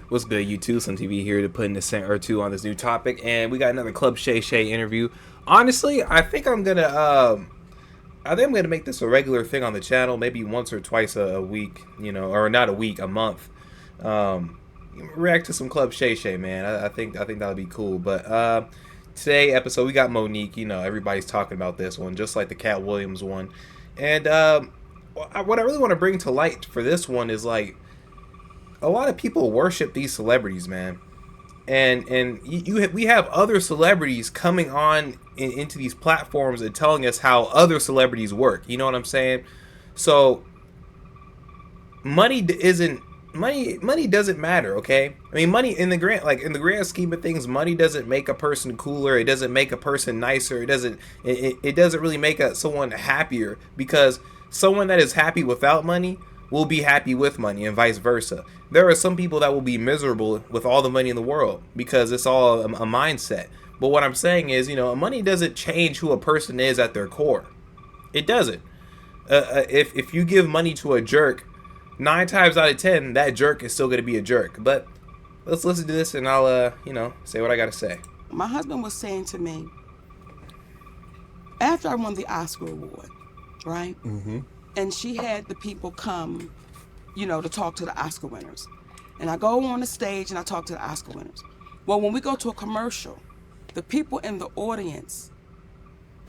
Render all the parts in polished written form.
What's good, YouTube? SlimTv here to put in a cent or two on this new topic, and we got another Club Shay Shay interview. Honestly, I think I'm gonna make this a regular thing on the channel, maybe once or twice a week, you know, or not a week, a month. React to some Club Shay Shay, man. I think that'll be cool. But today episode we got Monique. You know, everybody's talking about this one, just like the Cat Williams one. And what I really want to bring to light for this one is like, a lot of people worship these celebrities, man, and we have other celebrities coming on into these platforms and telling us how other celebrities work. You know what I'm saying? So money doesn't matter, okay? I mean, money in the grand scheme of things, money doesn't make a person cooler. It doesn't make a person nicer. It doesn't really make someone happier, because someone that is happy without money will be happy with money, and vice versa. There are some people that will be miserable with all the money in the world, because it's all a mindset. But what I'm saying is, you know, money doesn't change who a person is at their core. It doesn't. If you give money to a jerk, 9 times out of 10, that jerk is still going to be a jerk. But let's listen to this, and I'll, say what I got to say. My husband was saying to me, after I won the Oscar award, right? Mm-hmm. And she had the people come, you know, to talk to the Oscar winners. And I go on the stage and I talk to the Oscar winners. Well, when we go to a commercial, the people in the audience,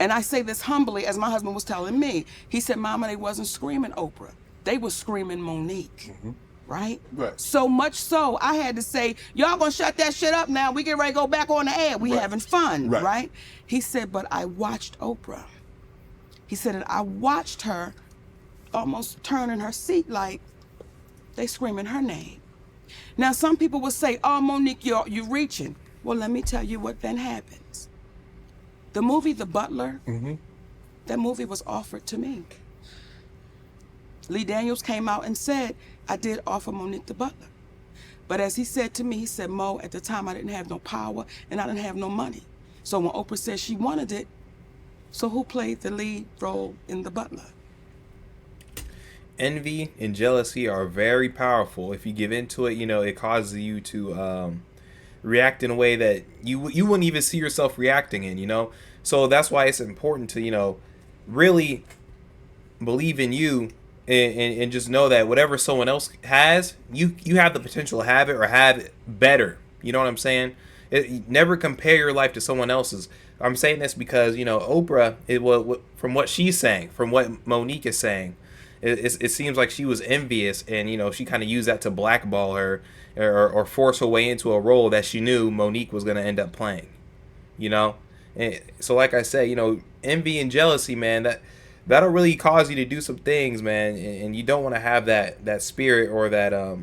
and I say this humbly, as my husband was telling me, he said, Mama, they wasn't screaming Oprah. They was screaming Monique, right? Right. So much so, I had to say, y'all gonna shut that shit up now. We get ready to go back on the air. We having fun, right? He said, but I watched Oprah. He said, and I watched her almost turning her seat like they screaming her name. Now, some people will say, oh, Monique, you're reaching. Well, let me tell you what then happens. The movie The Butler, that movie was offered to me. Lee Daniels came out and said, I did offer Monique The Butler. But as he said to me, he said, Mo, at the time I didn't have no power and I didn't have no money. So when Oprah said she wanted it, so who played the lead role in The Butler? Envy and jealousy are very powerful. If you give into it, you know, it causes you to react in a way that you wouldn't even see yourself reacting in, you know? So that's why it's important to, you know, really believe in you and just know that whatever someone else has, you have the potential to have it or have it better. You know what I'm saying? Never compare your life to someone else's. I'm saying this because, you know, Oprah, from what she's saying, from what Monique is saying, it seems like she was envious, and, you know, she kind of used that to blackball her or force her way into a role that she knew Monique was going to end up playing, you know? And so like I said, you know, envy and jealousy, man, that'll really cause you to do some things, man, and you don't want to have that spirit or that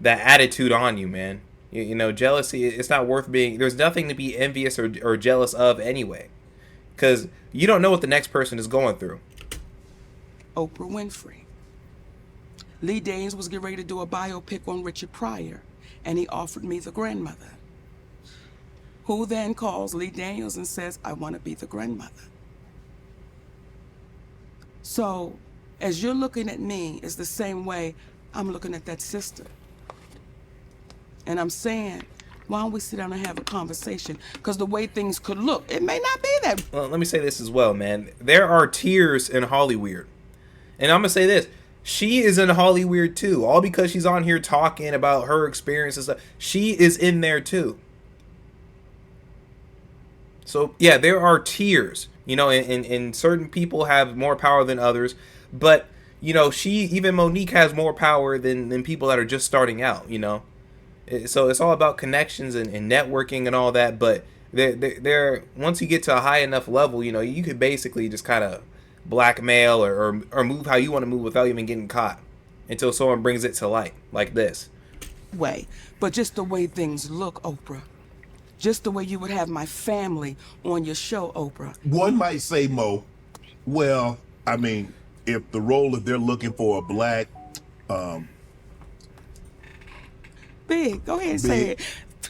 attitude on you, man. You know, jealousy, it's not worth being. There's nothing to be envious or jealous of anyway, because you don't know what the next person is going through. Oprah Winfrey. Lee Daniels was getting ready to do a biopic on Richard Pryor, and he offered me the grandmother, who then calls Lee Daniels and says, I want to be the grandmother. So, as you're looking at me, it's the same way I'm looking at that sister. And I'm saying, why don't we sit down and have a conversation? Because the way things could look, it may not be that. Well, let me say this as well, man. There are tiers in hollyweird. And I'm going to say this. She is in hollyweird too. All because she's on here talking about her experiences. She is in there too. So, yeah, there are tiers. You know, and certain people have more power than others. But, you know, even Monique has more power than people that are just starting out, you know. So it's all about connections and networking and all that. But they're once you get to a high enough level, you know, you could basically just kind of blackmail or move how you want to move without even getting caught until someone brings it to light like this. But just the way things look, Oprah. Just the way you would have my family on your show, Oprah. One might say, Mo, well, I mean, if they're looking for a black, Big, go ahead and say it.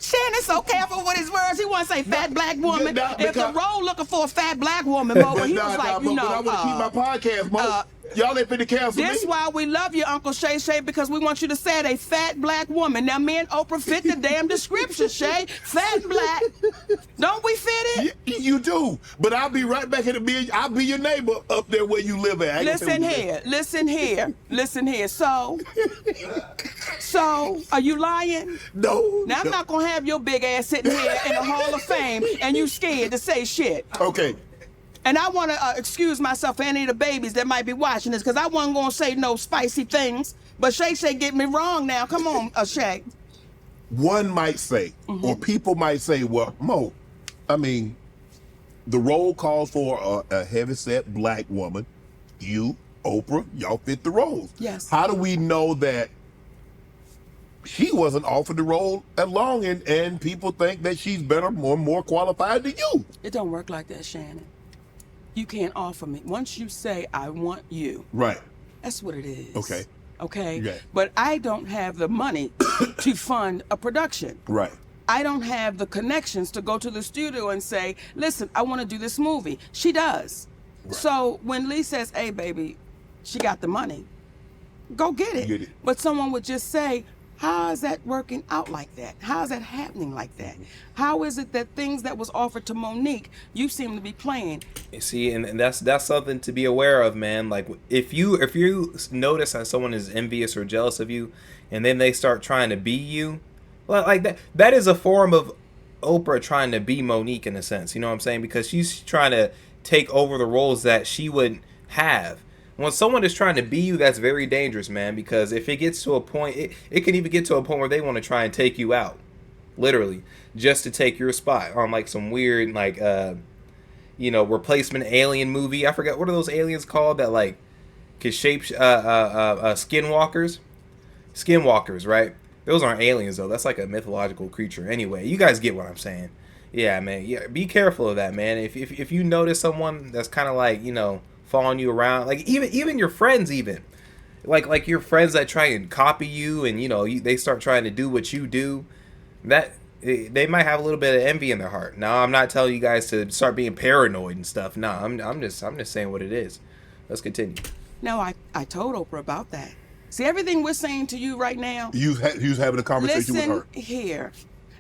Shannon so careful with his words. He want to say fat black woman. If the role looking for a fat black woman, Mo, he was like, I want to keep my podcast, Mo. Y'all ain't finna cancel me. This why we love you, Uncle Shay Shay, because we want you to say it, a fat black woman. Now, me and Oprah fit the damn description, Shay. Fat and black. Don't we fit it? You do. But I'll be right back in the bed. I'll be your neighbor up there where you live at. Listen here. So, are you lying? No. Now, I'm not going to have your big ass sitting here in the Hall of Fame and you scared to say shit. Okay. And I want to excuse myself for any of the babies that might be watching this, because I wasn't going to say no spicy things. But Shay Shay get me wrong now. Come on, Shay. One might say, or people might say, well, Mo, I mean, the role calls for a heavyset black woman. You, Oprah, y'all fit the roles. Yes. How do we know that she wasn't offered the role at long and people think that she's better, more qualified than you? It don't work like that, Shannon. You can't offer me. Once you say, I want you. Right. That's what it is. Okay. Okay? Yeah. But I don't have the money to fund a production. Right. I don't have the connections to go to the studio and say, listen, I want to do this movie. She does. Right. So when Lee says, hey, baby, she got the money, go get it. Get it. But someone would just say, how is that working out like that? How is that happening like that? How is it that things that was offered to Monique, you seem to be playing? You see, and that's something to be aware of, man. Like if you notice that someone is envious or jealous of you, and then they start trying to be you, well, like that is a form of Oprah trying to be Monique in a sense. You know what I'm saying? Because she's trying to take over the roles that she wouldn't have. When someone is trying to be you, that's very dangerous, man, because if it gets to a point, it can even get to a point where they want to try and take you out, literally, just to take your spot on like some weird, like, replacement alien movie. I forgot, what are those aliens called that like could shape, skinwalkers? Skinwalkers, right? Those aren't aliens, though. That's like a mythological creature. Anyway, you guys get what I'm saying. Yeah, man. Yeah, be careful of that, man. If you notice someone that's kind of like, following you around, like even your friends, even like your friends that try and copy you, and they start trying to do what you do, that they might have a little bit of envy in their heart. Now, I'm not telling you guys to start being paranoid and stuff. No, I'm just saying what it is. Let's continue. No, I told Oprah about that. See, everything we're saying to you right now, You was having a conversation with her. Listen here,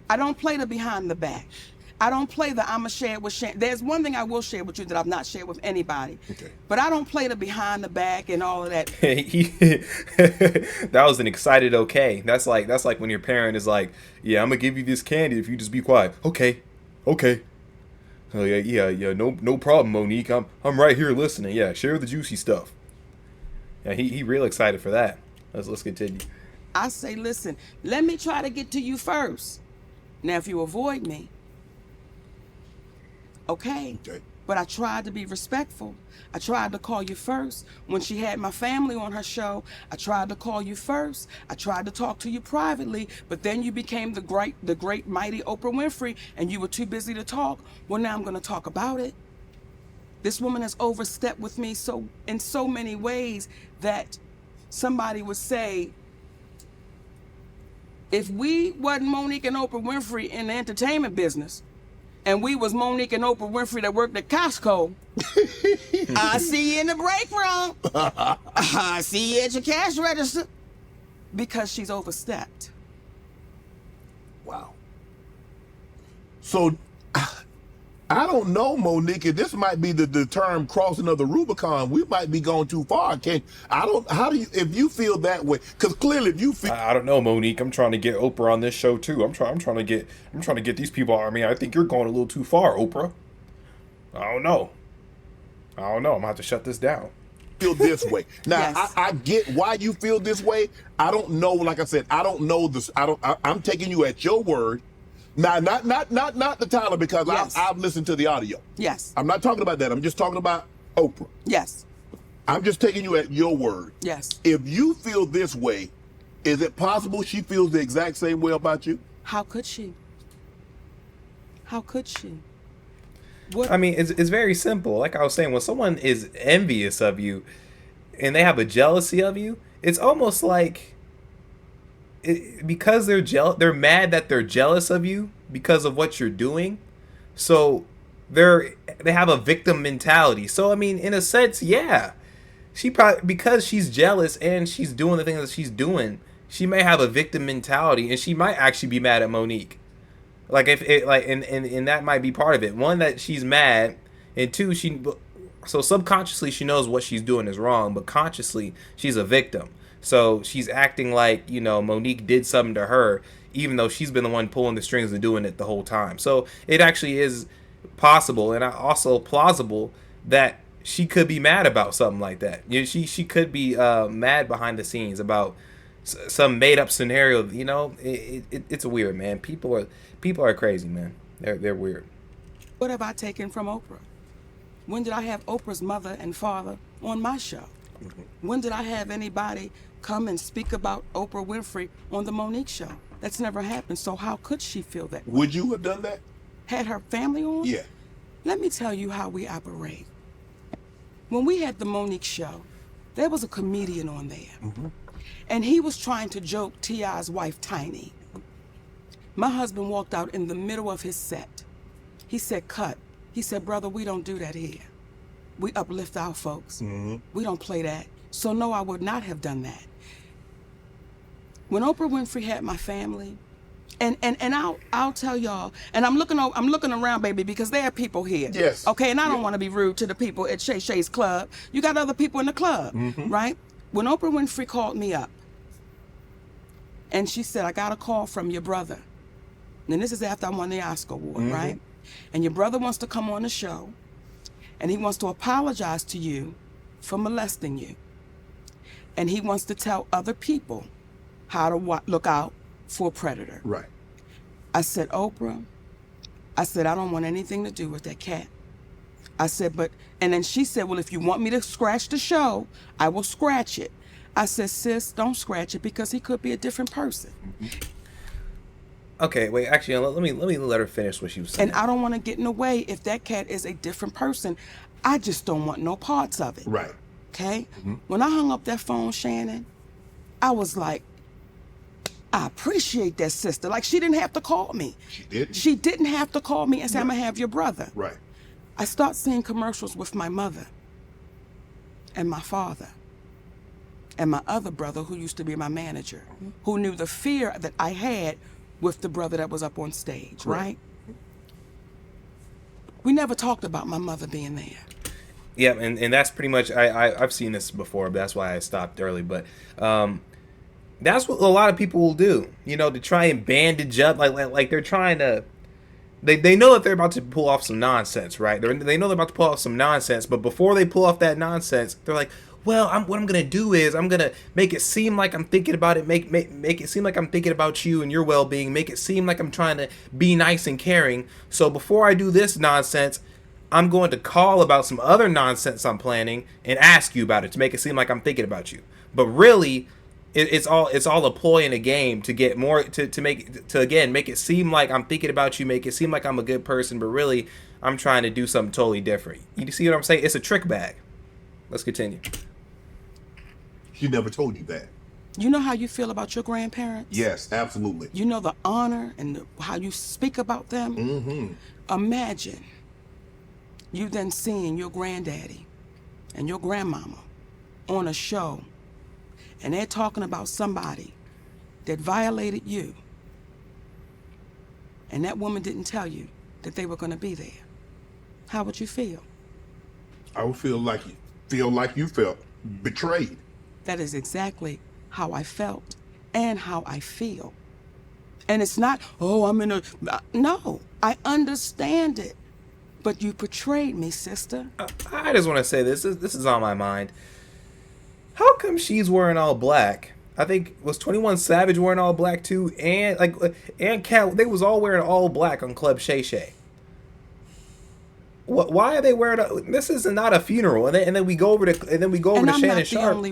I don't play the behind the back. I don't play the I'ma share it with Shannon. There's one thing I will share with you that I've not shared with anybody. Okay. But I don't play the behind the back and all of that. That was an excited okay. That's like when your parent is like, yeah, I'm gonna give you this candy if you just be quiet. Okay. Oh yeah, no problem, Monique. I'm right here listening. Yeah, share the juicy stuff. Yeah, he real excited for that. Let's continue. I say, listen, let me try to get to you first. Now, if you avoid me, okay. But I tried to be respectful. I tried to call you first. When she had my family on her show, I tried to call you first. I tried to talk to you privately, but then you became the great mighty Oprah Winfrey, and you were too busy to talk. Well, now I'm going to talk about it. This woman has overstepped with me in so many ways that somebody would say, if we wasn't Monique and Oprah Winfrey in the entertainment business, and we was Monique and Oprah Winfrey that worked at Costco, I see you in the break room. I see you at your cash register. Because she's overstepped. Wow. So, I don't know, Monique. This might be the term crossing of the Rubicon. We might be going too far. If you feel that way, because clearly if you feel, I don't know, Monique. I'm trying to get Oprah on this show too. I'm trying to get these people. I mean, I think you're going a little too far, Oprah. I don't know. I'm gonna have to shut this down. Feel this way now. Yes. I get why you feel this way. I don't know. Like I said, I don't know this. I'm taking you at your word. Now, not the Tyler, because Yes. I've listened to the audio. Yes. I'm not talking about that. I'm just talking about Oprah. Yes. I'm just taking you at your word. Yes. If you feel this way, is it possible she feels the exact same way about you? How could she? How could she? What? I mean, it's very simple. Like I was saying, when someone is envious of you and they have a jealousy of you, it's almost like because they're mad that they're jealous of you because of what you're doing. So they have a victim mentality. So I mean, in a sense, yeah, she probably, because she's jealous and she's doing the things that she's doing, she may have a victim mentality, and she might actually be mad at Monique. Like if it like and that might be part of it. One, that she's mad, and two, so subconsciously she knows what she's doing is wrong, but consciously she's a victim. So she's acting like, you know, Monique did something to her, even though she's been the one pulling the strings and doing it the whole time. So it actually is possible, and also plausible, that she could be mad about something like that. You know, she could be mad behind the scenes about some made up scenario. You know, it's weird, man. People are crazy, man. They're weird. What have I taken from Oprah? When did I have Oprah's mother and father on my show? When did I have anybody come and speak about Oprah Winfrey on the Monique show? That's never happened. So how could she feel that way? Would you have done that? Had her family on? Yeah. Let me tell you how we operate. When we had the Monique show, there was a comedian on there. And he was trying to joke T.I.'s wife, Tiny. My husband walked out in the middle of his set. He said, cut. He said, brother, we don't do that here. We uplift our folks. We don't play that. So no, I would not have done that. When Oprah Winfrey had my family, and I'll tell y'all, and I'm looking around, baby, because there are people here. Yes. Okay, and I don't want to be rude to the people at Shay Shay's club. You got other people in the club, right? When Oprah Winfrey called me up, and she said, I got a call from your brother. And this is after I won the Oscar award, right? And your brother wants to come on the show, and he wants to apologize to you for molesting you. And he wants to tell other people how to look out for a predator. Right. I said, Oprah, I said, I don't want anything to do with that cat. I said, and then she said, well, if you want me to scratch the show, I will scratch it. I said, sis, don't scratch it, because he could be a different person. Okay, wait, actually, let me let her finish what she was saying. And I don't want to get in the way if that cat is a different person. I just don't want no parts of it. Right. Okay? When I hung up that phone, Shannon, I was like, I appreciate that sister. Like, she didn't have to call me. She didn't? She didn't have to call me and say, I'm going to have your brother. Right. I start seeing commercials with my mother and my father and my other brother, who used to be my manager, who knew the fear that I had with the brother that was up on stage, right? We never talked about my mother being there. Yeah, and that's pretty much, I've seen this before, but that's why I stopped early. But that's what a lot of people will do, you know, to try and bandage up, like they're trying to, they know that they're about to pull off some nonsense, right? They know they're about to pull off some nonsense, but before they pull off that nonsense, they're like, well, what I'm gonna do is I'm gonna make it seem like I'm thinking about it, make it seem like I'm thinking about you and your well-being, make it seem like I'm trying to be nice and caring. So before I do this nonsense, I'm going to call about some other nonsense I'm planning and ask you about it to make it seem like I'm thinking about you. But really, it's all a ploy and a game to get more to make it seem like I'm thinking about you, make it seem like I'm a good person, but really I'm trying to do something totally different. You see what I'm saying? It's a trick bag. Let's continue. She never told you that. You know how you feel about your grandparents? Yes, absolutely. You know the honor and how you speak about them? Imagine you then seeing your granddaddy and your grandmama on a show, and they're talking about somebody that violated you, and that woman didn't tell you that they were going to be there. How would you feel? I would feel like you felt betrayed. That is exactly how I felt and how I feel. And it's not, oh, no, I understand it. But you betrayed me, sister. I just want to say this is on my mind. How come she's wearing all black? I think was 21 Savage wearing all black too, and Cat, they was all wearing all black on Club Shay Shay. Why are they wearing? This is not a funeral, and then we go over to Shannon Sharp.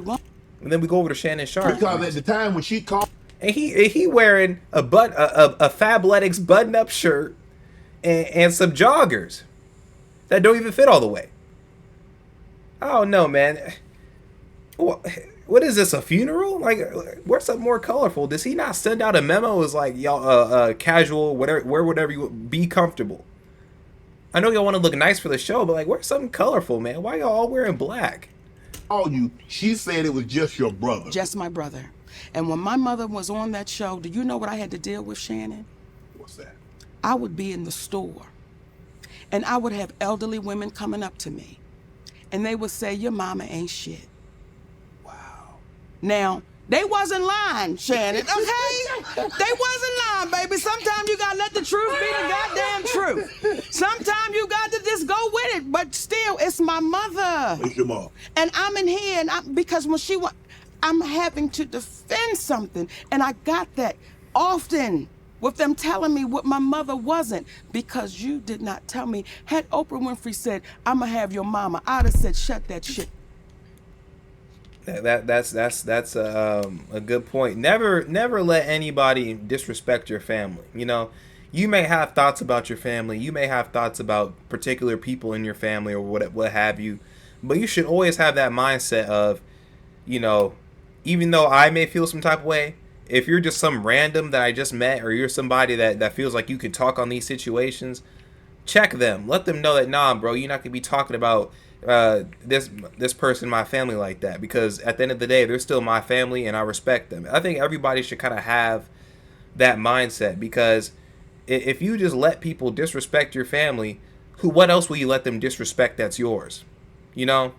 And then we go over to Shannon Sharp. Because at the time when she called, and he wearing a Fabletics button-up shirt and some joggers that don't even fit all the way. I don't know, man. What is this, a funeral? Like, where's something more colorful? Does he not send out a memo as like, y'all casual, whatever, wear whatever you be comfortable? I know y'all want to look nice for the show, but like, wear something colorful, man. Why y'all all wearing black? call you. She said it was just your brother. Just my brother. And when my mother was on that show, do you know what I had to deal with, Shannon? What's that? I would be in the store, and I would have elderly women coming up to me, and they would say, your mama ain't shit. Wow. Now, they wasn't lying, Shannon, okay? They wasn't lying, baby. Sometimes you gotta let the truth be the goddamn truth. Sometimes you got to just go with it, but still, it's my mother. It's your mom. And I'm in here, and because when she was, I'm having to defend something, and I got that often with them telling me what my mother wasn't, because you did not tell me. Had Oprah Winfrey said, I'ma have your mama, I'd have said, shut that shit. That's a good point. Never let anybody disrespect your family. You know, you may have thoughts about your family. You may have thoughts about particular people in your family or what have you. But you should always have that mindset of, you know, even though I may feel some type of way, if you're just some random that I just met, or you're somebody that feels like you can talk on these situations, check them. Let them know that, nah, bro, you're not gonna be talking about this person in my family like that, because at the end of the day, they're still my family and I respect them. I think everybody should kind of have that mindset, because if you just let people disrespect your family, what else will you let them disrespect that's yours? You know?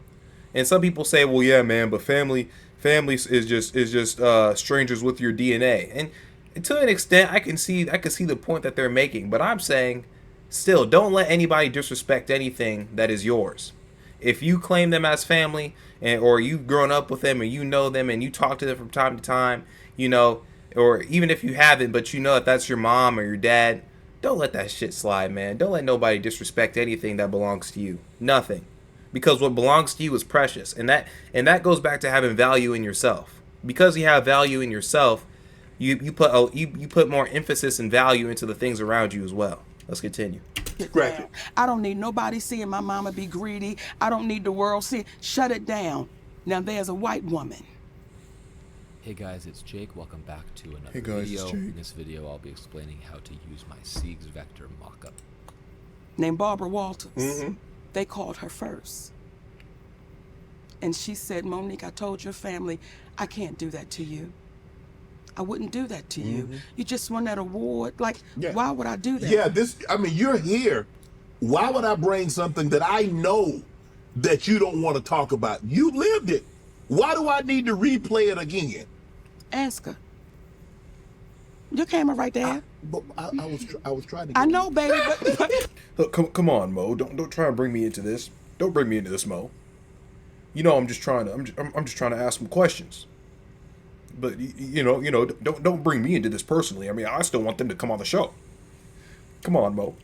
And some people say, well, yeah, man, but family is just strangers with your DNA. And to an extent, I can see the point that they're making, but I'm saying, still, don't let anybody disrespect anything that is yours. If you claim them as family, or you've grown up with them and you know them and you talk to them from time to time, you know, or even if you haven't, but you know that that's your mom or your dad, don't let that shit slide, man. Don't let nobody disrespect anything that belongs to you. Nothing. Because what belongs to you is precious. And that goes back to having value in yourself. Because you have value in yourself, you put more emphasis and value into the things around you as well. Let's continue. I don't need nobody seeing my mama be greedy. I don't need the world seeing. Shut it down. Now there's a white woman. Hey guys, it's Jake. Welcome back to another video. In this video, I'll be explaining how to use my Siegs Vector mockup. Named Barbara Walters. Mm-hmm. They called her first. And she said, Monique, I told your family, I can't do that to you. I wouldn't do that to you. You just won that award. Like, why would I do that? Yeah, you're here. Why would I bring something that I know that you don't want to talk about? You lived it. Why do I need to replay it again? Ask her. Your camera right there. I was trying to. I know, baby, but Look, come on, Mo. Don't try and bring me into this. Don't bring me into this, Mo. You know, I'm just trying to ask some questions. But you know, don't bring me into this personally. I mean, I still want them to come on the show. Come on, Mo.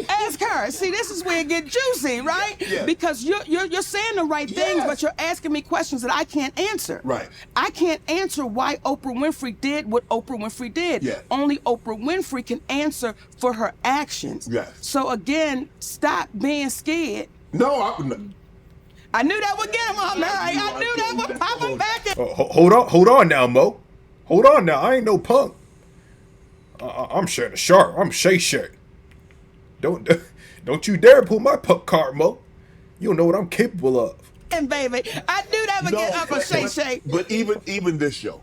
Ask her. See, this is where it gets juicy, right? Yeah. Because you're saying the right things, but you're asking me questions that I can't answer. Right. I can't answer why Oprah Winfrey did what Oprah Winfrey did. Yeah. Only Oprah Winfrey can answer for her actions. Yes. So again, stop being scared. No, I knew that would get him on there. I knew that would pop him back in. Hold on now, Mo. Hold on now. I ain't no punk. I'm Shay the Shark. I'm ShayShay. Don't you dare pull my pup card, Mo. You don't know what I'm capable of. And baby, I knew that would get up on ShayShay. But even this show,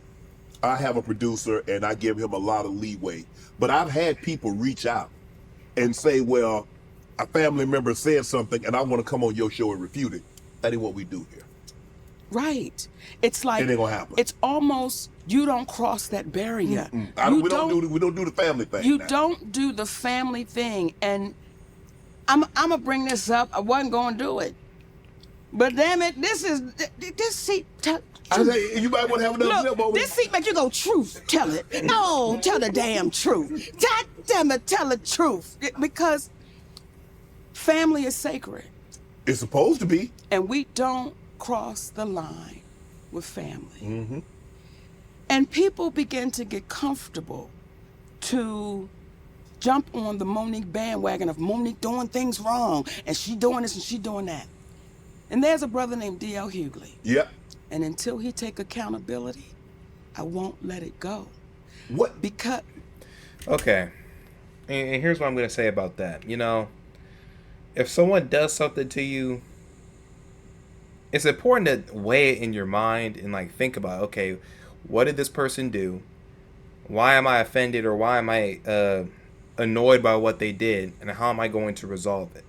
I have a producer and I give him a lot of leeway. But I've had people reach out and say, well, a family member said something and I want to come on your show and refute it. That ain't what we do here. Right. It's like, it ain't gonna happen. It's almost, you don't cross that barrier. We don't do the family thing. You don't do the family thing. And I'm gonna bring this up. I wasn't gonna do it, but damn it, this seat. You might want to have another Look, this seat make you go, truth, tell it. No, tell the damn truth. God damn it, tell the truth. Because family is sacred. It's supposed to be. And we don't cross the line with family. Mm-hmm. And people begin to get comfortable to jump on the Monique bandwagon of Monique doing things wrong, and she doing this and she doing that. And there's a brother named D.L. Hughley. Yep. And until he take accountability, I won't let it go. What? Because... Okay. And here's what I'm going to say about that. You know, if someone does something to you, it's important to weigh it in your mind and like think about, okay, what did this person do? Why am I offended, or why am I annoyed by what they did, and how am I going to resolve it?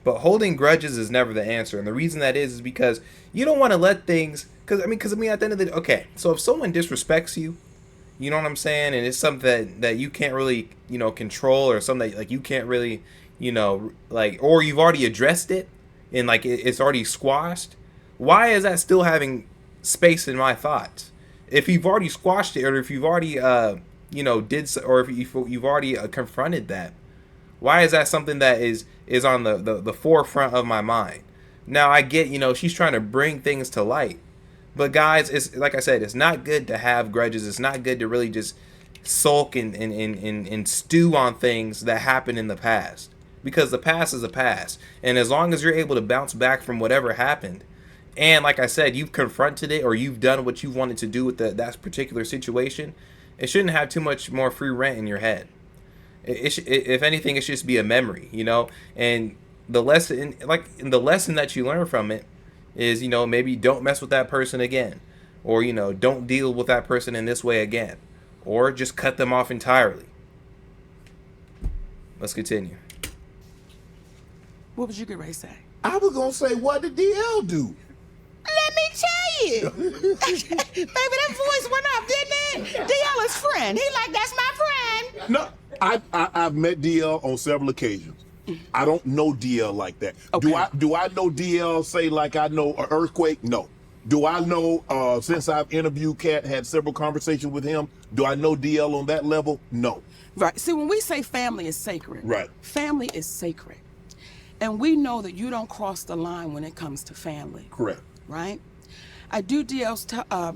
But holding grudges is never the answer, and the reason that is because you don't want to let things. Because I mean, at the end of the day, okay, so if someone disrespects you, you know what I'm saying, and it's something that you can't really, control, or something that, like, you can't really, like, or you've already addressed it, and like it's already squashed. Why is that still having space in my thoughts? If you've already squashed it, or if you've already, or if you've already confronted that, why is that something that is on the forefront of my mind? Now, I get, she's trying to bring things to light. But guys, it's like I said, it's not good to have grudges. It's not good to really just sulk and stew on things that happened in the past. Because the past is the past. And as long as you're able to bounce back from whatever happened, and like I said, you've confronted it, or you've done what you wanted to do with that particular situation, it shouldn't have too much more free rent in your head. If anything, it should just be a memory, And the lesson that you learn from it is, maybe don't mess with that person again, or don't deal with that person in this way again, or just cut them off entirely. Let's continue. What was you getting ready to say? I was gonna say, what did DL do? Let me tell you. Baby, that voice went up, didn't it? DL is friend. He like, that's my friend. No, I've met DL on several occasions. I don't know DL like that. Okay. Do I know DL say like I know an earthquake? No. Do I know, since I've interviewed Cat, had several conversations with him, do I know DL on that level? No. Right. See, when we say family is sacred, right? Family is sacred. And we know that you don't cross the line when it comes to family. Correct. Right? I do DL's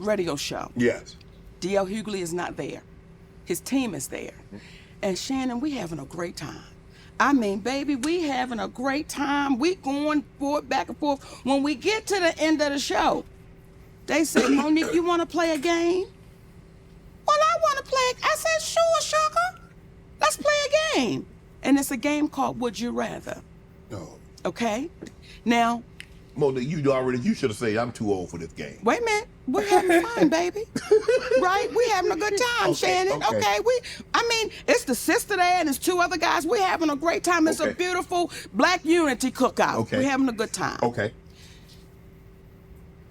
radio show. Yes. DL Hughley is not there. His team is there. And Shannon, we having a great time. I mean, baby, we having a great time. We going forward, back and forth. When we get to the end of the show, they say, Monique, you want to play a game? Well, I want to play. I said, sure, sugar. Let's play a game. And it's a game called Would You Rather. Oh. Okay? Now, Monique, you should have said I'm too old for this game. wait a minute. We're having fun, baby. Right? We having a good time, Okay, Shannon. okay. I mean, it's the sister there and it's two other guys. We're having a great time. It's a Okay. beautiful Black unity cookout. Okay. We're having a good time. Okay.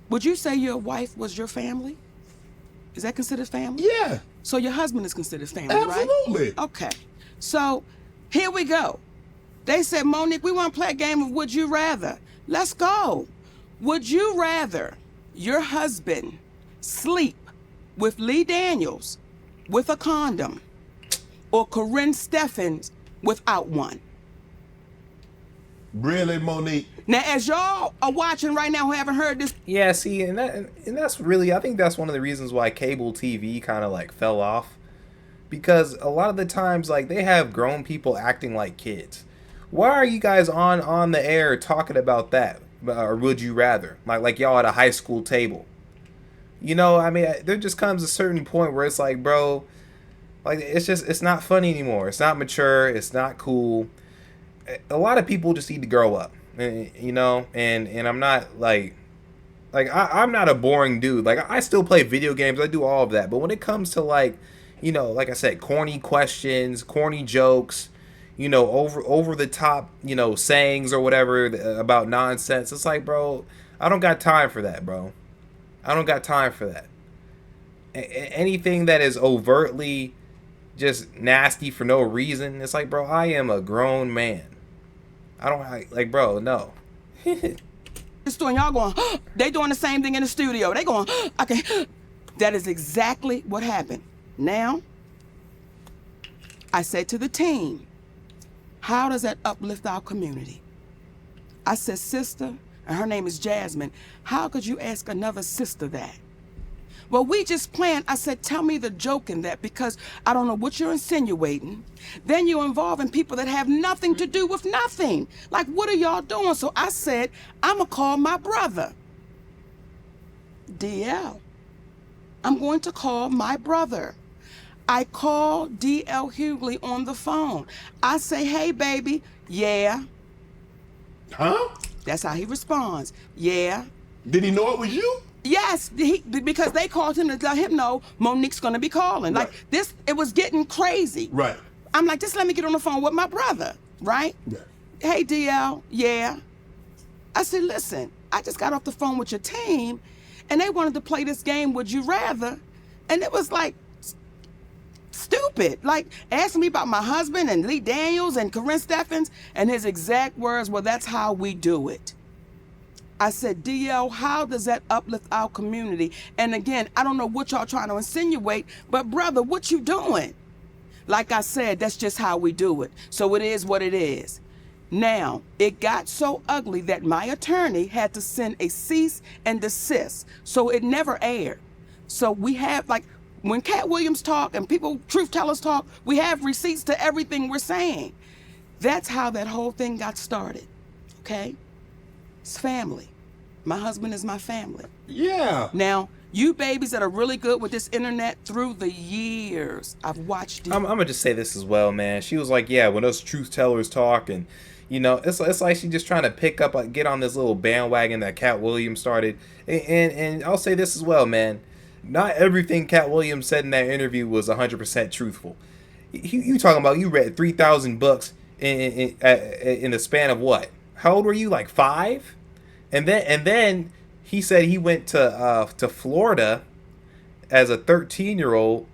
Would you say your wife was your family? Is that considered family? Yeah. So your husband is considered family, right? Absolutely. Okay. So here we go. They said, Monique, we want to play a game of Would You Rather. Let's go. Would you rather your husband sleep with Lee Daniels with a condom or Corinne Steffens without one? Really, Monique? Now, as y'all are watching right now who haven't heard this, Yeah, see, and that's really, I think that's one of the reasons why cable TV kind of like fell off, because a lot of the times, like, they have grown people acting like kids. Why are you guys on the air talking about that? Or would you rather? Like y'all at a high school table. I mean, there just comes a certain point where it's like, bro, like, it's not funny anymore. It's not mature. It's not cool. A lot of people just need to grow up, and I'm not I'm not a boring dude. Like, I still play video games. I do all of that. But when it comes to like I said, corny questions, corny jokes, over the top, sayings or whatever about nonsense. It's like, bro, I don't got time for that, bro. I don't got time for that. Anything that is overtly just nasty for no reason, it's like, bro, I am a grown man. Bro, no. this doing y'all going, they doing the same thing in the studio. They going, okay. That is exactly what happened. Now, I said to the team, how does that uplift our community? I said, sister, and her name is Jasmine, how could you ask another sister that? Well, we just planned. I said, tell me the joke in that, because I don't know what you're insinuating. Then you're involving people that have nothing to do with nothing. Like, what are y'all doing? So I said, I'm going to call my brother. DL. I'm going to call my brother. I call DL Hughley on the phone. I say, hey, baby. Yeah. Huh? That's how he responds. Yeah. Did he know it was you? Yes, because they called him to let him know Monique's gonna be calling. Right. Like this, it was getting crazy. Right. I'm like, just let me get on the phone with my brother, right? Yeah. Hey, DL, yeah. I said, listen, I just got off the phone with your team, and they wanted to play this game, Would You Rather? And it was like, stupid. Like, asking me about my husband and Lee Daniels and Corinne Steffens, and his exact words, well, that's how we do it. I said, DL, how does that uplift our community? And again, I don't know what y'all trying to insinuate, but brother, what you doing? Like I said, that's just how we do it. So it is what it is. Now, it got so ugly that my attorney had to send a cease and desist. So it never aired. So we have, like, when Cat Williams talk and people, truth tellers talk, we have receipts to everything we're saying. That's how that whole thing got started, okay? It's family. My husband is my family. Yeah. Now, you babies that are really good with this internet through the years, I've watched you. I'm gonna just say this as well, man. She was like, yeah, when us truth tellers talk, and you know, it's like she just trying to pick up, like, get on this little bandwagon that Cat Williams started. And I'll say this as well, man. Not everything Cat Williams said in that interview was 100% truthful. You talking about you read 3,000 books in the span of what? How old were you? Like 5? And then he said he went to Florida as a 13-year-old,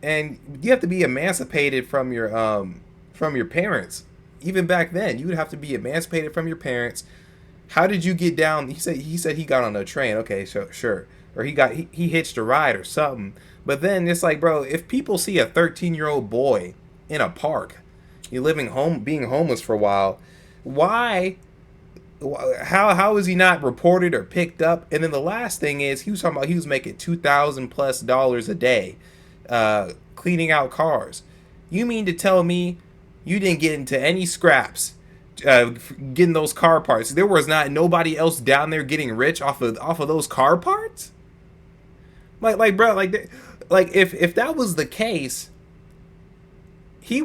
and you have to be emancipated from your parents. Even back then, you would have to be emancipated from your parents. How did you get down? He said he got on a train. Okay, sure. Or he hitched a ride or something. But then it's like, bro, if people see a 13-year-old boy in a park, being homeless for a while, why? How is he not reported or picked up? And then the last thing is, he was talking about he was making $2,000+ a day, cleaning out cars. You mean to tell me you didn't get into any scraps, getting those car parts? There was not nobody else down there getting rich off of those car parts. Like bro, like if that was the case, he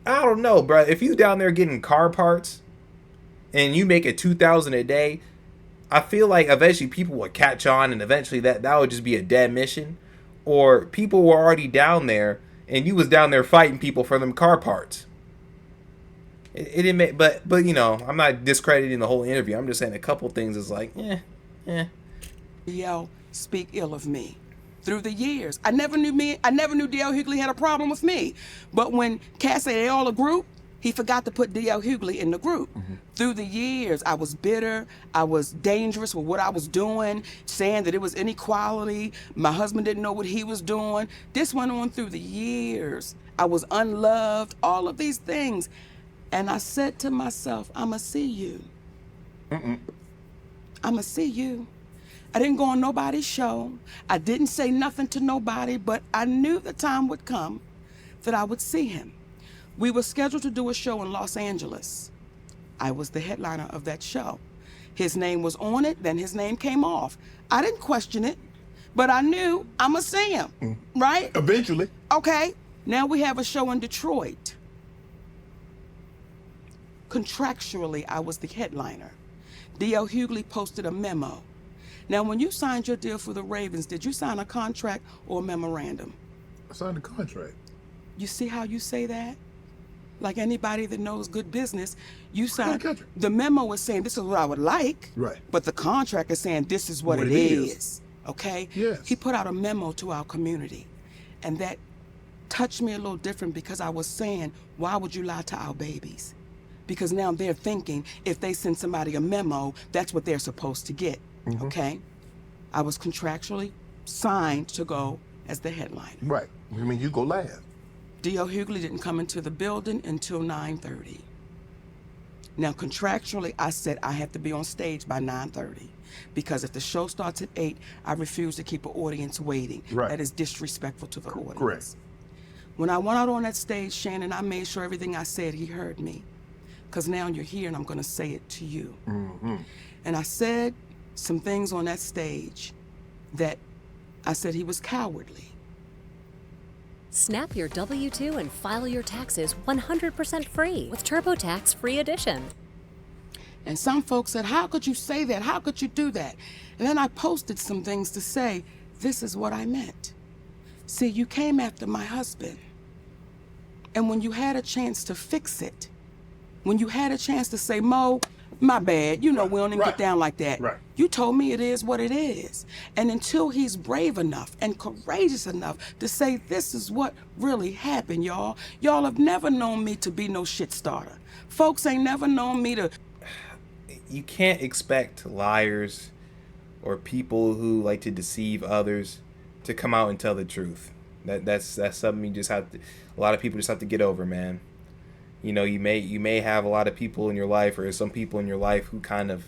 I don't know, bro. If you down there getting car parts, and you make it $2,000 a day, I feel like eventually people would catch on, and eventually that would just be a dead mission. Or people were already down there, and you was down there fighting people for them car parts. It didn't make, but you know, I'm not discrediting the whole interview. I'm just saying a couple things is like, DL speak ill of me. Through the years, I never knew DL Hughley had a problem with me. But when Cass say they all a group, he forgot to put D.L. Hughley in the group. Mm-hmm. Through the years, I was bitter. I was dangerous with what I was doing, saying that it was inequality. My husband didn't know what he was doing. This went on through the years. I was unloved, all of these things. And I said to myself, I'ma see you. I'ma see you. I didn't go on nobody's show. I didn't say nothing to nobody, but I knew the time would come that I would see him. We were scheduled to do a show in Los Angeles. I was the headliner of that show. His name was on it, then his name came off. I didn't question it, but I knew I'ma see him, right? Eventually. Okay, now we have a show in Detroit. Contractually, I was the headliner. D.L. Hughley posted a memo. Now, when you signed your deal for the Ravens, did you sign a contract or a memorandum? I signed a contract. You see how you say that? Like anybody that knows good business, you sign. The memo is saying this is what I would like, right? But the contract is saying this is what it is. Okay? Yes. He put out a memo to our community, and that touched me a little different because I was saying, why would you lie to our babies? Because now they're thinking if they send somebody a memo, that's what they're supposed to get. Mm-hmm. Okay? I was contractually signed to go as the headliner. Right. I mean, you go last. D.L. Hughley didn't come into the building until 9:30. Now, contractually, I said I have to be on stage by 9:30 because if the show starts at 8, I refuse to keep an audience waiting. Right. That is disrespectful to the audience. Correct. When I went out on that stage, Shannon, I made sure everything I said, he heard me. Because now you're here and I'm going to say it to you. Mm-hmm. And I said some things on that stage that I said he was cowardly. Snap your W-2 and file your taxes 100% free with TurboTax Free Edition. And some folks said, how could you say that? How could you do that? And then I posted some things to say, this is what I meant. See, you came after my husband. And when you had a chance to fix it, when you had a chance to say, Mo, my bad, you know, we don't even get down like that. Right. You told me it is what it is. And until he's brave enough and courageous enough to say, this is what really happened, y'all. Y'all have never known me to be no shit starter. Folks ain't never known me to... You can't expect liars or people who like to deceive others to come out and tell the truth. That's something you just have to... A lot of people just have to get over, man. You know, you may have a lot of people in your life, or some people in your life who kind of,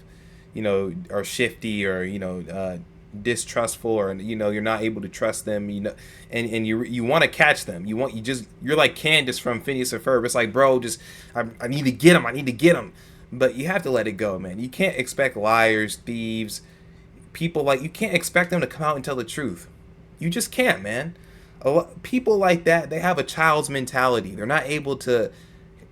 you know, are shifty, or, you know, distrustful, or, you know, you're not able to trust them, you know, and you want to catch them. You're like Candace from Phineas and Ferb. It's like, bro, just I need to get him. But you have to let it go, man. You can't expect liars, thieves, people like, you can't expect them to come out and tell the truth. You just can't, man. People like that, they have a child's mentality. They're not able to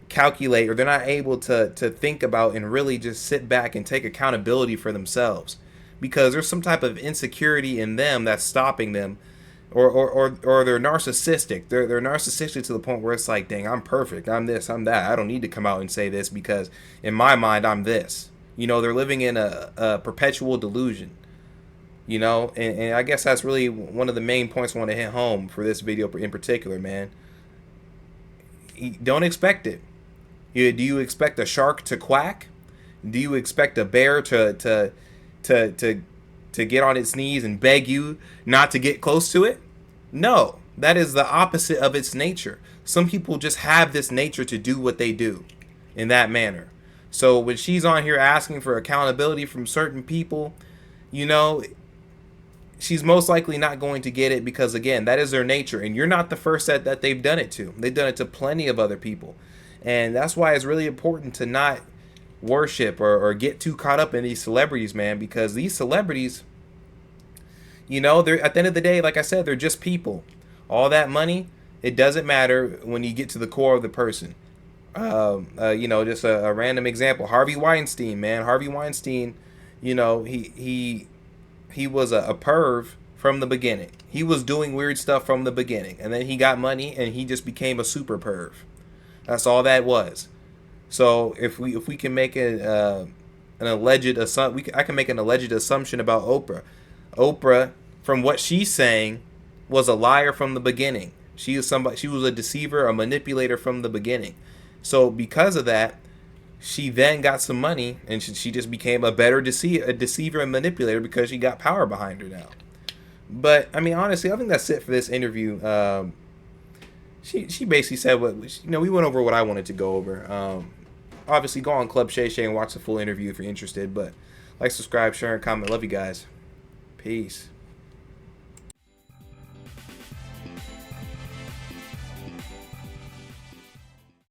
calculate, or they're not able to think about and really just sit back and take accountability for themselves, because there's some type of insecurity in them that's stopping them, or they're narcissistic. They're narcissistic to the point where it's like, dang, I'm perfect, I'm this, I'm that, I don't need to come out and say this because in my mind I'm this. You know, they're living in a perpetual delusion. You know, and I guess that's really one of the main points I want to hit home for this video in particular, man. Don't expect it. Do you expect a shark to quack? Do you expect a bear to get on its knees and beg you not to get close to it? No, that is the opposite of its nature. Some people just have this nature to do what they do in that manner. So when she's on here asking for accountability from certain people, you know, she's most likely not going to get it, because, again, that is their nature. And you're not the first that they've done it to. They've done it to plenty of other people. And that's why it's really important to not worship or get too caught up in these celebrities, man, because these celebrities, you know, they're, at the end of the day, like I said, they're just people. All that money, it doesn't matter when you get to the core of the person. You know, just a random example, Harvey Weinstein, man. Harvey Weinstein, you know, he was a perv from the beginning. He was doing weird stuff from the beginning, and then he got money and he just became a super perv. That's all that was. So if we can make an alleged assumption, I can make an alleged assumption about Oprah. Oprah, from what she's saying, was a liar from the beginning. She was a deceiver, a manipulator from the beginning. So because of that, she then got some money, and she just became a better deceiver and manipulator because she got power behind her now. But I mean, honestly, I think that's it for this interview. She basically said what, you know, we went over what I wanted to go over. Obviously, go on Club Shay Shay and watch the full interview if you're interested. But like, subscribe, share, and comment. Love you guys. Peace.